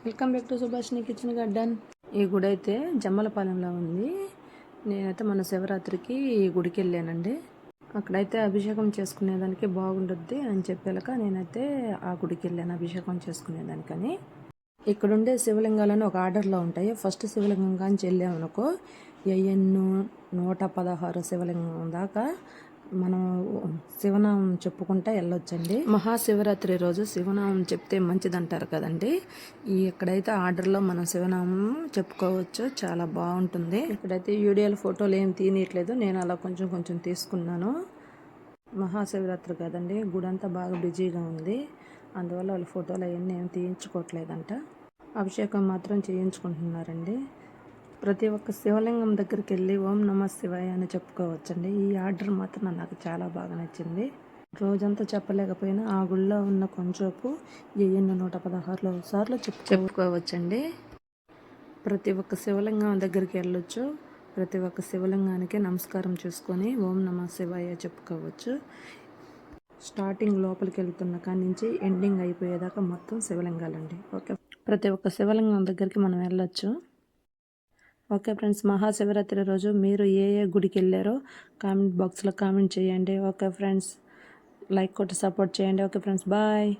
Welcome back to Subhashini kitchen garden. ఈ గుడి అయితే జమ్మలపాలెంలో ఉంది. నేనైతే మన శివరాత్రికి ఈ గుడికి వెళ్ళానండి. అక్కడైతే అభిషేకం చేసుకునేదానికి బాగుంటుంది అని చెప్పాక నేనైతే ఆ గుడికి వెళ్ళాను అభిషేకం చేసుకునేదానికని. ఇక్కడుండే శివలింగాలను ఒక ఆర్డర్లో ఉంటాయి. ఫస్ట్ శివలింగం కానీ వెళ్ళామనుకో ఎన్నో 116 శివలింగం దాకా మనం శివనామం చెప్పుకుంటా వెళ్ళొచ్చండి. మహాశివరాత్రి రోజు శివనామం చెప్తే మంచిదంటారు కదండి. ఇక్కడైతే ఆర్డర్లో మనం శివనామం చెప్పుకోవచ్చు, చాలా బాగుంటుంది. ఇక్కడైతే వీడియోలు ఫోటోలు ఏం తీయట్లేదు, నేను అలా కొంచెం కొంచెం తీసుకున్నాను. మహాశివరాత్రి కదండి, గుడంతా బాగా బిజీగా ఉంది, అందువల్ల వాళ్ళు ఫోటోలు అవన్నీ ఏం తీయించుకోవట్లేదంట. అభిషేకం మాత్రం చేయించుకుంటున్నారండి. ప్రతి ఒక్క శివలింగం దగ్గరికి వెళ్ళి ఓం నమ శివాయ అని చెప్పుకోవచ్చండి. ఈ ఆర్డర్ మాత్రం నాకు చాలా బాగా నచ్చింది. రోజంతా చెప్పలేకపోయినా ఆ గుళ్ళో ఉన్న కొంచెంపు 116 సార్లు చెప్పుకోవచ్చండి. ప్రతి ఒక్క శివలింగం దగ్గరికి వెళ్ళొచ్చు. ప్రతి ఒక్క శివలింగానికి నమస్కారం చేసుకొని ఓం నమ శివాయ చెప్పుకోవచ్చు. స్టార్టింగ్ లోపలికి వెళ్తున్న కాడి నుంచి ఎండింగ్ అయిపోయేదాకా మొత్తం శివలింగాలండి. ఓకే, ప్రతి ఒక్క శివలింగం దగ్గరికి మనం వెళ్ళొచ్చు. ఓకే ఫ్రెండ్స్, మహాశివరాత్రి రోజు మీరు ఏ గుడికి వెళ్ళారో కామెంట్ బాక్స్లో కామెంట్ చేయండి. ఓకే ఫ్రెండ్స్, లైక్ కొట్టి సపోర్ట్ చేయండి. Okay friends, bye.